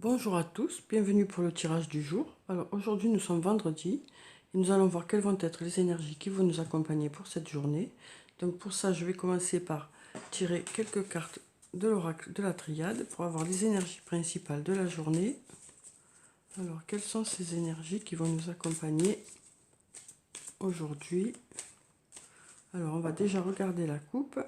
Bonjour à tous, bienvenue pour le tirage du jour. Alors aujourd'hui nous sommes vendredi et nous allons voir quelles vont être les énergies qui vont nous accompagner pour cette journée. Donc pour ça je vais commencer par tirer quelques cartes de l'oracle de la triade pour avoir les énergies principales de la journée. Alors quelles sont ces énergies qui vont nous accompagner aujourd'hui? Alors on va déjà regarder la coupe.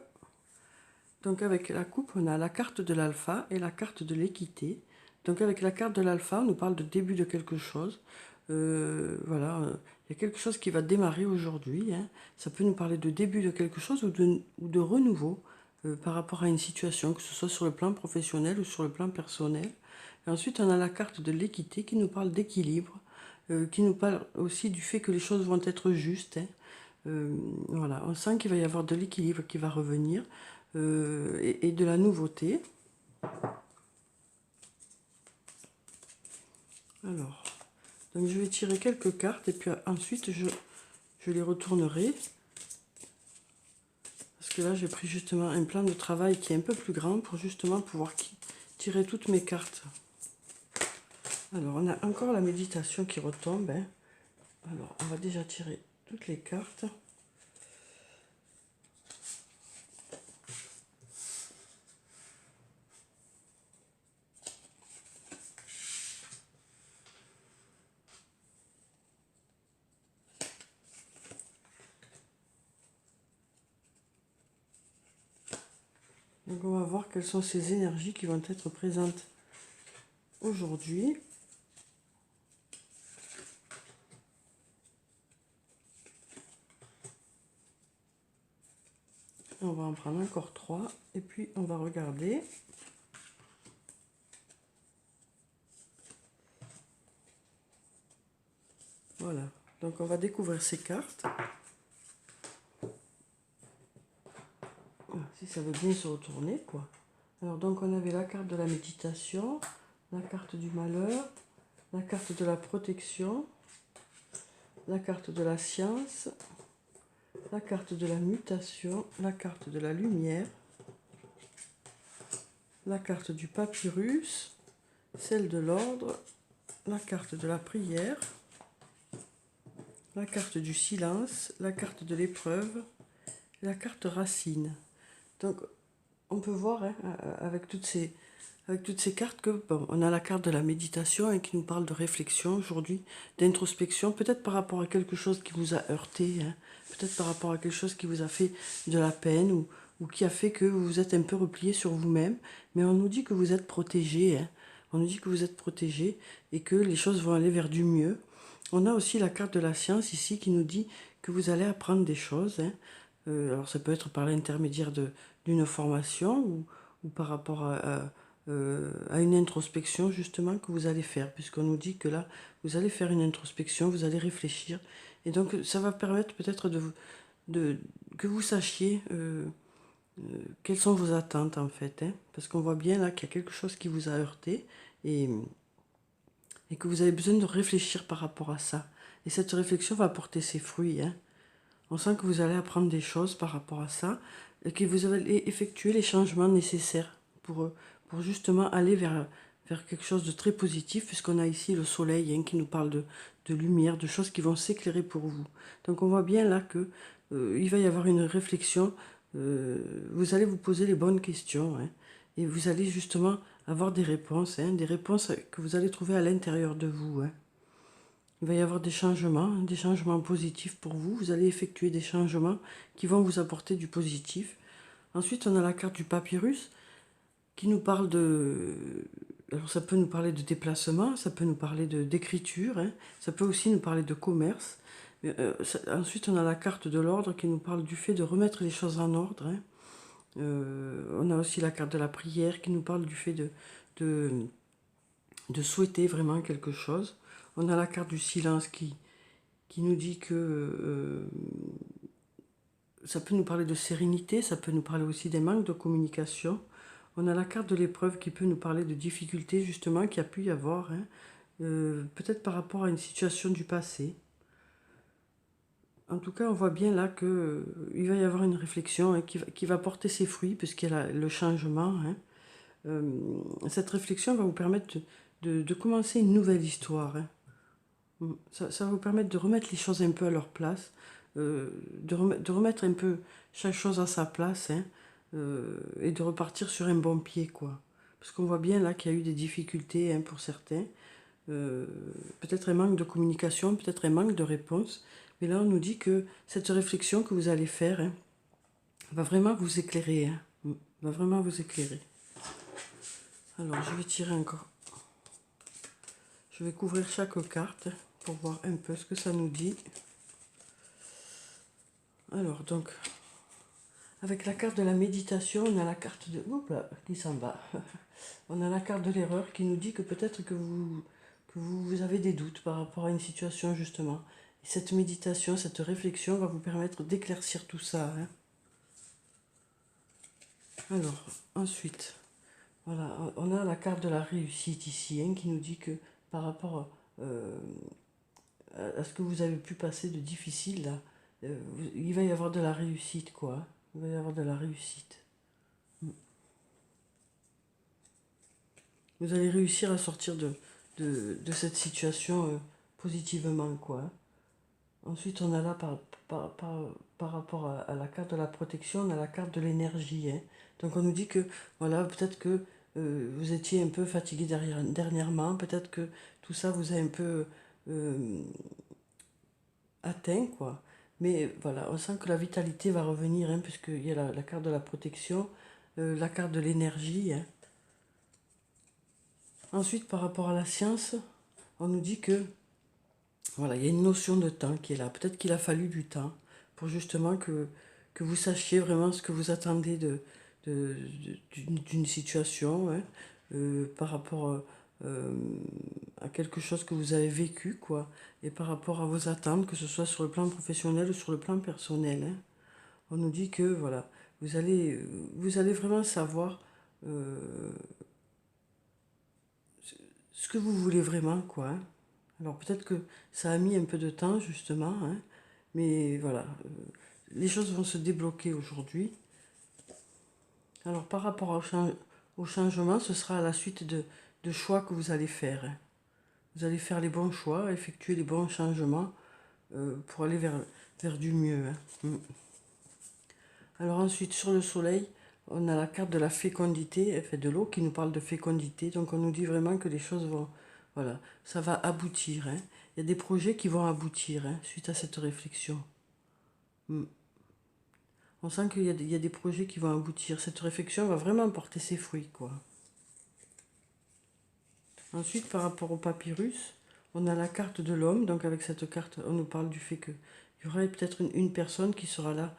Donc avec la coupe on a la carte de l'alpha et la carte de l'équité. Donc avec la carte de l'alpha, on nous parle de début de quelque chose. Voilà, il y a quelque chose qui va démarrer aujourd'hui. Hein. Ça peut nous parler de début de quelque chose ou de renouveau par rapport à une situation, que ce soit sur le plan professionnel ou sur le plan personnel. Et ensuite, on a la carte de l'équité qui nous parle d'équilibre, qui nous parle aussi du fait que les choses vont être justes. Hein. Voilà, on sent qu'il va y avoir de l'équilibre qui va revenir et de la nouveauté. Alors, donc je vais tirer quelques cartes et puis ensuite je les retournerai. Parce que là j'ai pris justement un plan de travail qui est un peu plus grand pour justement pouvoir tirer toutes mes cartes. Alors on a encore la méditation qui retombe. Hein. Alors on va déjà tirer toutes les cartes. Donc on va voir quelles sont ces énergies qui vont être présentes aujourd'hui. On va en prendre encore 3 et puis on va regarder. Voilà, donc on va découvrir ces cartes. Si ça veut bien se retourner, quoi. Alors donc on avait la carte de la méditation, la carte du malheur, la carte de la protection, la carte de la science, la carte de la mutation, la carte de la lumière, la carte du papyrus, celle de l'ordre, la carte de la prière, la carte du silence, la carte de l'épreuve, la carte racine. Donc on peut voir hein, avec toutes ces cartes que bon, on a la carte de la méditation hein, qui nous parle de réflexion aujourd'hui, d'introspection, peut-être par rapport à quelque chose qui vous a heurté, hein, peut-être par rapport à quelque chose qui vous a fait de la peine ou qui a fait que vous vous êtes un peu replié sur vous-même, mais on nous dit que vous êtes protégé, hein, on nous dit que vous êtes protégé et que les choses vont aller vers du mieux. On a aussi la carte de la science ici qui nous dit que vous allez apprendre des choses, hein. Alors ça peut être par l'intermédiaire d'une formation ou par rapport à une introspection justement que vous allez faire, puisqu'on nous dit que là, vous allez faire une introspection, vous allez réfléchir, et donc ça va permettre peut-être que vous sachiez quelles sont vos attentes en fait, hein, parce qu'on voit bien là qu'il y a quelque chose qui vous a heurté, et que vous avez besoin de réfléchir par rapport à ça. Et cette réflexion va porter ses fruits, hein. On sent que vous allez apprendre des choses par rapport à ça et que vous allez effectuer les changements nécessaires pour justement aller vers quelque chose de très positif, puisqu'on a ici le soleil hein, qui nous parle de lumière, de choses qui vont s'éclairer pour vous. Donc on voit bien là que il va y avoir une réflexion, vous allez vous poser les bonnes questions hein, et vous allez justement avoir des réponses que vous allez trouver à l'intérieur de vous. Hein. Il va y avoir des changements positifs pour vous. Vous allez effectuer des changements qui vont vous apporter du positif. Ensuite, on a la carte du papyrus qui nous parle de... Alors, ça peut nous parler de déplacement, ça peut nous parler d'écriture, hein, ça peut aussi nous parler de commerce. Ensuite, on a la carte de l'ordre qui nous parle du fait de remettre les choses en ordre. Hein. On a aussi la carte de la prière qui nous parle du fait de souhaiter vraiment quelque chose. On a la carte du silence qui nous dit que ça peut nous parler de sérénité, ça peut nous parler aussi des manques de communication. On a la carte de l'épreuve qui peut nous parler de difficultés justement qu'il y a pu y avoir, hein, peut-être par rapport à une situation du passé. En tout cas, on voit bien là qu'il va y avoir une réflexion hein, qui va porter ses fruits puisqu'il y a le changement. Hein. Cette réflexion va vous permettre de commencer une nouvelle histoire. Hein. Ça va vous permettre de remettre les choses un peu à leur place, de remettre un peu chaque chose à sa place, hein, et de repartir sur un bon pied, quoi. Parce qu'on voit bien là qu'il y a eu des difficultés, hein, pour certains. Peut-être un manque de communication, peut-être un manque de réponse. Mais là, on nous dit que cette réflexion que vous allez faire, hein, va vraiment vous éclairer. Hein, va vraiment vous éclairer. Alors, je vais tirer encore. Je vais couvrir chaque carte pour voir un peu ce que ça nous dit. Alors, donc, avec la carte de la méditation, on a la carte de... Oups là, qui s'en va. On a la carte de l'erreur qui nous dit que peut-être que vous avez des doutes par rapport à une situation, justement. Et cette méditation, cette réflexion va vous permettre d'éclaircir tout ça. Hein. Alors, ensuite, voilà, on a la carte de la réussite ici, hein, qui nous dit que par rapport à ce que vous avez pu passer de difficile, là, il va y avoir de la réussite, quoi. Il va y avoir de la réussite. Vous allez réussir à sortir de cette situation positivement, quoi. Ensuite, on a là, par rapport à la carte de la protection, on a la carte de l'énergie. Hein. Donc, on nous dit que, voilà, peut-être que vous étiez un peu fatigué dernièrement, peut-être que tout ça vous a un peu atteint, quoi. Mais voilà, on sent que la vitalité va revenir, hein, puisqu'il y a la carte de la protection, la carte de l'énergie. Hein. Ensuite, par rapport à la science, on nous dit que voilà, il y a une notion de temps qui est là. Peut-être qu'il a fallu du temps pour justement que vous sachiez vraiment ce que vous attendez d'une situation, hein, par rapport à quelque chose que vous avez vécu, quoi, et par rapport à vos attentes, que ce soit sur le plan professionnel ou sur le plan personnel. Hein. On nous dit que voilà, vous allez vraiment savoir euh, ce que vous voulez vraiment, quoi. Hein. Alors peut-être que ça a mis un peu de temps, justement, hein, mais voilà, les choses vont se débloquer aujourd'hui. Alors par rapport au changement, ce sera à la suite de choix que vous allez faire. Hein. Vous allez faire les bons choix, effectuer les bons changements pour aller vers du mieux. Hein. Alors ensuite, sur le soleil, on a la carte de la fécondité, elle fait de l'eau qui nous parle de fécondité. Donc on nous dit vraiment que les choses vont, voilà, ça va aboutir. Hein. Il y a des projets qui vont aboutir, hein, suite à cette réflexion. On sent qu'il y a des projets qui vont aboutir. Cette réflexion va vraiment porter ses fruits, quoi. Ensuite, par rapport au papyrus, on a la carte de l'homme. Donc avec cette carte, on nous parle du fait qu'il y aura peut-être une personne qui sera là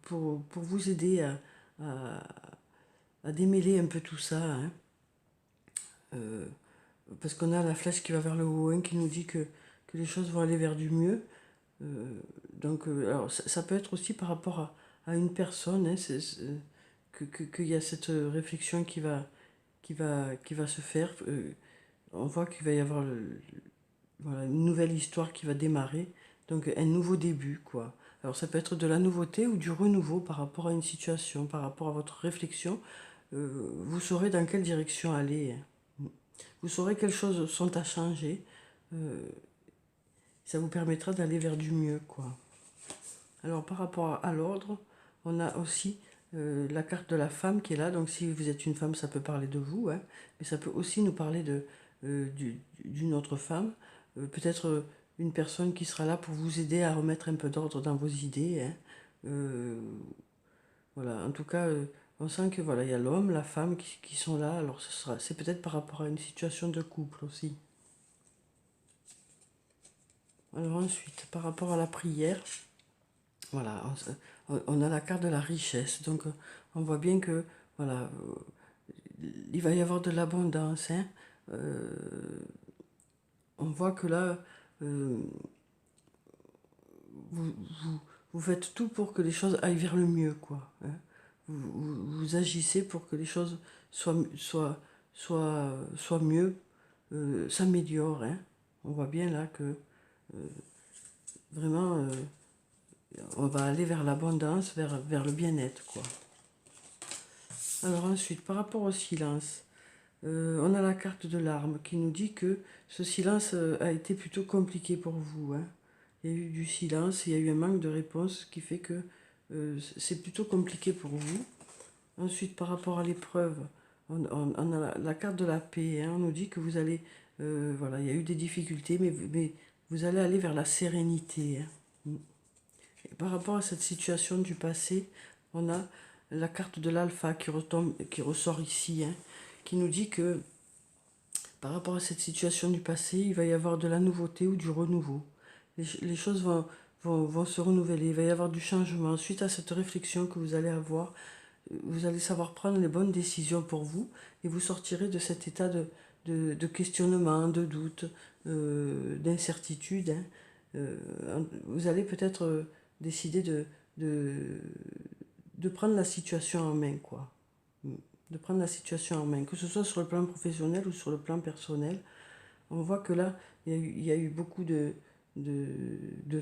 pour vous aider à démêler un peu tout ça. Hein. Parce qu'on a la flèche qui va vers le haut, hein, qui nous dit que les choses vont aller vers du mieux. Alors ça peut être aussi par rapport à une personne, hein, qu'il y a cette réflexion qui va se faire. On voit qu'il va y avoir voilà, une nouvelle histoire qui va démarrer, donc un nouveau début, quoi. Alors ça peut être de la nouveauté ou du renouveau par rapport à une situation, par rapport à votre réflexion. Vous saurez dans quelle direction aller. Hein. Vous saurez quelles choses sont à changer. Ça vous permettra d'aller vers du mieux, quoi. Alors par rapport à l'ordre, on a aussi la carte de la femme qui est là. Donc si vous êtes une femme, ça peut parler de vous, hein, mais ça peut aussi nous parler d'une autre femme. Peut-être une personne qui sera là pour vous aider à remettre un peu d'ordre dans vos idées. Hein. Voilà, en tout cas, on sent que voilà, il y a l'homme, la femme qui sont là. Alors c'est peut-être par rapport à une situation de couple aussi. Alors ensuite, par rapport à la prière, voilà, on a la carte de la richesse. Donc on voit bien que voilà, il va y avoir de l'abondance. Hein. On voit que là, vous faites tout pour que les choses aillent vers le mieux, quoi. Hein. Vous agissez pour que les choses soient mieux, s'améliorent. Hein. On voit bien là que vraiment, on va aller vers l'abondance, vers le bien-être, quoi. Alors ensuite, par rapport au silence, On a la carte de l'arme qui nous dit que ce silence a été plutôt compliqué pour vous, hein. Il y a eu du silence, il y a eu un manque de réponse, ce qui fait que c'est plutôt compliqué pour vous. Ensuite, par rapport à l'épreuve, on a la carte de la paix, hein. On nous dit que vous allez, voilà, il y a eu des difficultés, mais vous allez aller vers la sérénité, hein. Et par rapport à cette situation du passé, on a la carte de l'alpha qui ressort ici, hein, qui nous dit que par rapport à cette situation du passé, il va y avoir de la nouveauté ou du renouveau. Les choses vont se renouveler, il va y avoir du changement. Suite à cette réflexion que vous allez avoir, vous allez savoir prendre les bonnes décisions pour vous et vous sortirez de cet état de questionnement, de doute, d'incertitude, hein. Vous allez peut-être décider de, de prendre la situation en main, quoi. De prendre la situation en main, que ce soit sur le plan professionnel ou sur le plan personnel. On voit que là, il y a eu beaucoup de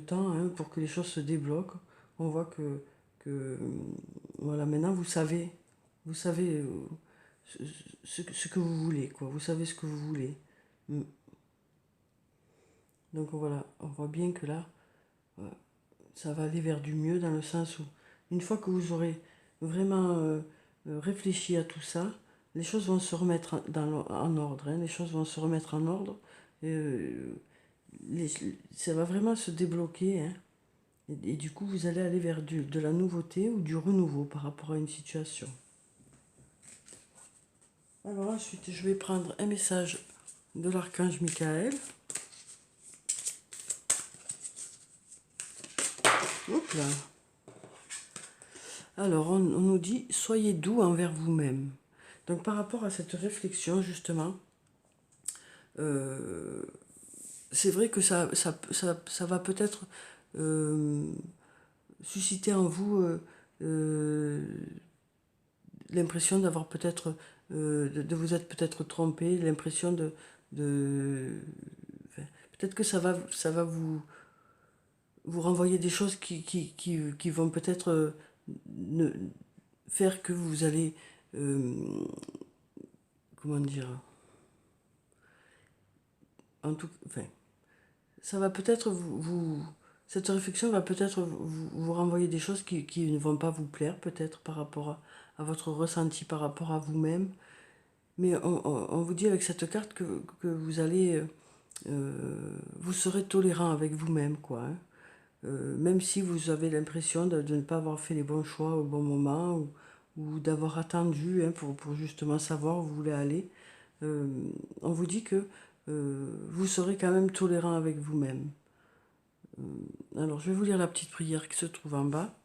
temps, hein, pour que les choses se débloquent. On voit que voilà, maintenant vous savez ce que vous voulez, quoi. Vous savez ce que vous voulez. Mm. Donc voilà, on voit bien que là, ça va aller vers du mieux dans le sens où, une fois que vous aurez vraiment réfléchi à tout ça, les choses vont se remettre en ordre, hein. Les choses vont se remettre en ordre. Ça va vraiment se débloquer, hein. Et du coup, vous allez aller vers de la nouveauté ou du renouveau par rapport à une situation. Alors ensuite, je vais prendre un message de l'archange Michael. Hop là. Alors, on nous dit, soyez doux envers vous-même. Donc, par rapport à cette réflexion, justement, c'est vrai que ça va peut-être susciter en vous l'impression d'avoir peut-être, de vous être peut-être trompé, l'impression enfin, peut-être que ça va vous renvoyer des choses qui vont peut-être faire que vous allez, comment dire, enfin, ça va peut-être cette réflexion va peut-être vous renvoyer des choses qui ne vont pas vous plaire, peut-être par rapport à votre ressenti, par rapport à vous-même. Mais on vous dit avec cette carte que vous allez, vous serez tolérant avec vous-même, quoi, hein. Même si vous avez l'impression de ne pas avoir fait les bons choix au bon moment ou d'avoir attendu, hein, pour justement savoir où vous voulez aller, on vous dit que vous serez quand même tolérant avec vous-même. Alors, je vais vous lire la petite prière qui se trouve en bas.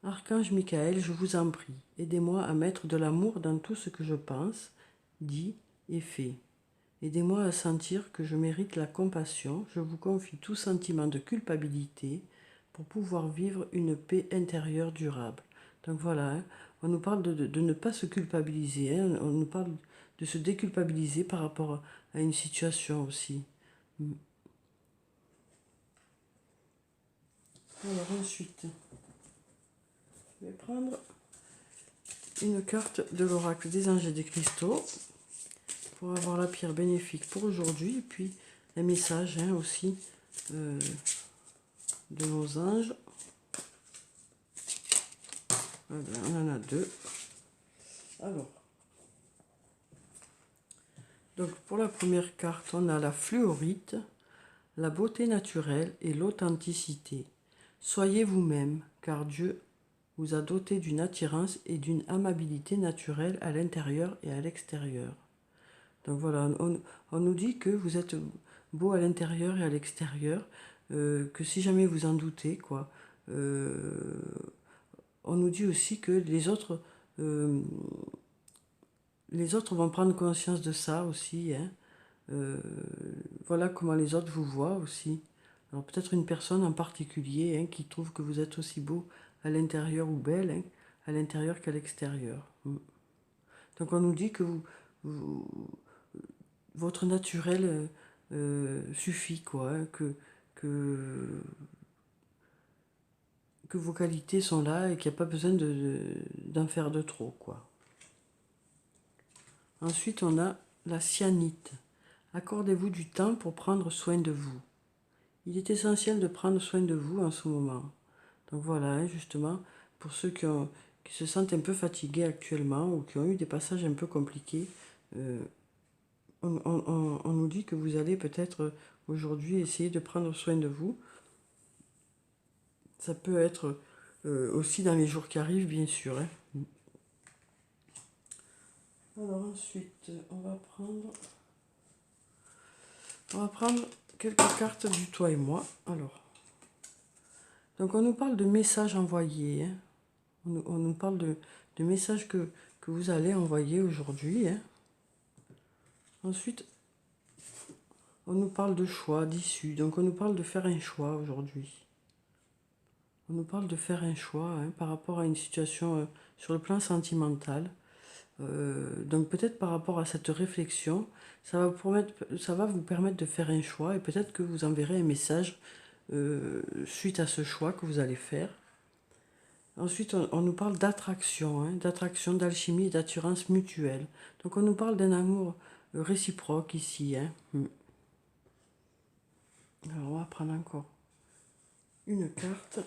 Archange Michael, je vous en prie, aidez-moi à mettre de l'amour dans tout ce que je pense, dis et fais. Aidez-moi à sentir que je mérite la compassion. Je vous confie tout sentiment de culpabilité pour pouvoir vivre une paix intérieure durable. Donc voilà, hein, on nous parle de ne pas se culpabiliser, hein, on nous parle de se déculpabiliser par rapport à une situation aussi. Alors ensuite, je vais prendre une carte de l'oracle des anges et des cristaux pour avoir la pierre bénéfique pour aujourd'hui et puis un message, hein, aussi de nos anges. Voilà, on en a deux. Alors, donc pour la première carte, on a la fluorite, la beauté naturelle et l'authenticité. Soyez vous-même, car Dieu vous a doté d'une attirance et d'une amabilité naturelle à l'intérieur et à l'extérieur. Donc voilà, on nous dit que vous êtes beau à l'intérieur et à l'extérieur, que si jamais vous en doutez, quoi, on nous dit aussi que les autres vont prendre conscience de ça aussi, hein. Voilà comment les autres vous voient aussi. Alors peut-être une personne en particulier, hein, qui trouve que vous êtes aussi beau à l'intérieur ou belle, hein, à l'intérieur qu'à l'extérieur. Donc on nous dit que votre naturel suffit, quoi, hein, que vos qualités sont là et qu'il n'y a pas besoin d'en faire de trop, quoi. Ensuite, on a la cyanite. Accordez-vous du temps pour prendre soin de vous. Il est essentiel de prendre soin de vous en ce moment. Donc voilà, hein, justement, pour ceux qui se sentent un peu fatigués actuellement ou qui ont eu des passages un peu compliqués, on nous dit que vous allez peut-être aujourd'hui essayer de prendre soin de vous. Ça peut être aussi dans les jours qui arrivent, bien sûr. Hein. Alors ensuite, on va prendre quelques cartes du toi et moi. Alors, donc on nous parle de messages envoyés. Hein. On nous parle de messages que vous allez envoyer aujourd'hui. Hein. Ensuite, on nous parle de choix, d'issue. Donc on nous parle de faire un choix aujourd'hui. On nous parle de faire un choix hein, par rapport à une situation sur le plan sentimental. Donc peut-être par rapport à cette réflexion, ça va vous permettre de faire un choix et peut-être que vous enverrez un message suite à ce choix que vous allez faire. Ensuite, on nous parle d'attraction, hein, d'attraction, d'alchimie et d'attirance mutuelle. Donc on nous parle d'un amour réciproque ici. Hein. Alors on va prendre encore une carte.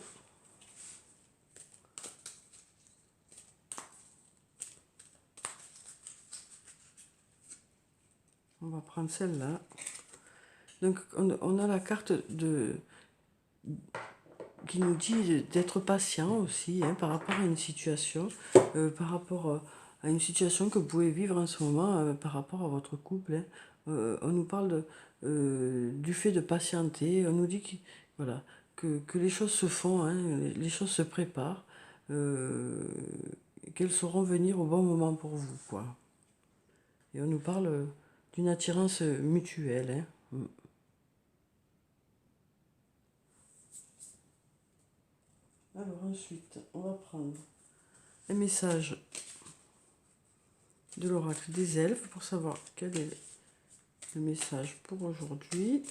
On va prendre celle-là. Donc on a la carte qui nous dit d'être patient aussi hein, par rapport à une situation, par rapport à une situation que vous pouvez vivre en ce moment, par rapport à votre couple. Hein. On nous parle du fait de patienter, on nous dit voilà, que les choses se font, hein, les choses se préparent, qu'elles sauront venir au bon moment pour vous, quoi. Et on nous parle d'une attirance mutuelle. Hein. Alors ensuite, on va prendre un message de l'oracle des elfes pour savoir quel est le message pour aujourd'hui.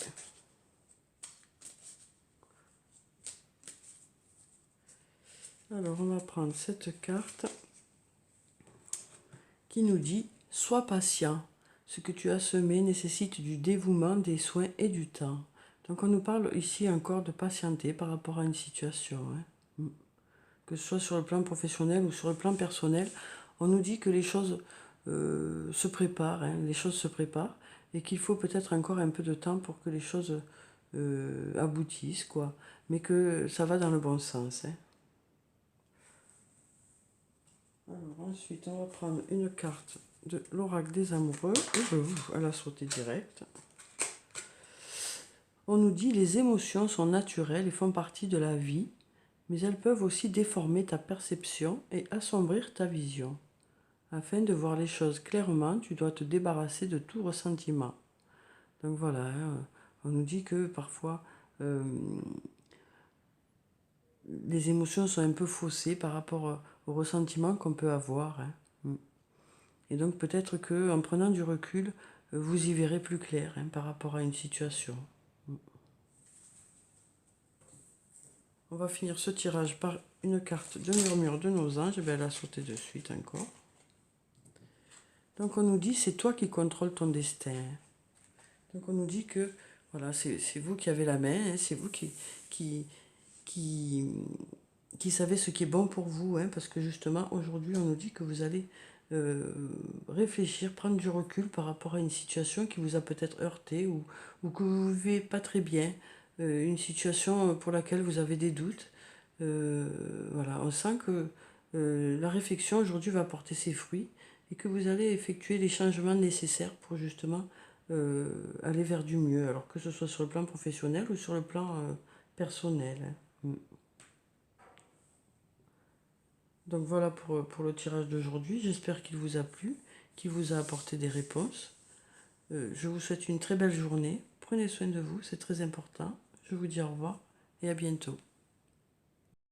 Alors on va prendre cette carte qui nous dit « Sois patient, ce que tu as semé nécessite du dévouement, des soins et du temps. » Donc on nous parle ici encore de patienter par rapport à une situation. Hein. Que ce soit sur le plan professionnel ou sur le plan personnel, on nous dit que les choses se préparent, hein, les choses se préparent, et qu'il faut peut-être encore un peu de temps pour que les choses aboutissent, quoi. Mais que ça va dans le bon sens. Hein. Alors ensuite, on va prendre une carte de l'oracle des amoureux. Elle a sauté direct. On nous dit les émotions sont naturelles et font partie de la vie, mais elles peuvent aussi déformer ta perception et assombrir ta vision. Afin de voir les choses clairement, tu dois te débarrasser de tout ressentiment. Donc voilà, hein, on nous dit que parfois les émotions sont un peu faussées par rapport au ressentiment qu'on peut avoir. Hein. Et donc peut-être qu'en prenant du recul, vous y verrez plus clair hein, par rapport à une situation. On va finir ce tirage par une carte de murmure de nos anges. Elle a sauté de suite encore. Donc on nous dit, c'est toi qui contrôles ton destin. Donc on nous dit que voilà, c'est vous qui avez la main, hein, c'est vous qui savez ce qui est bon pour vous. Hein, parce que justement, aujourd'hui, on nous dit que vous allez réfléchir, prendre du recul par rapport à une situation qui vous a peut-être heurté ou que vous ne vivez pas très bien, une situation pour laquelle vous avez des doutes. Voilà, on sent que la réflexion aujourd'hui va porter ses fruits et que vous allez effectuer les changements nécessaires pour justement aller vers du mieux, alors que ce soit sur le plan professionnel ou sur le plan personnel. Hein. Donc voilà pour le tirage d'aujourd'hui. J'espère qu'il vous a plu, qu'il vous a apporté des réponses. Je vous souhaite une très belle journée. Prenez soin de vous, c'est très important. Je vous dis au revoir et à bientôt.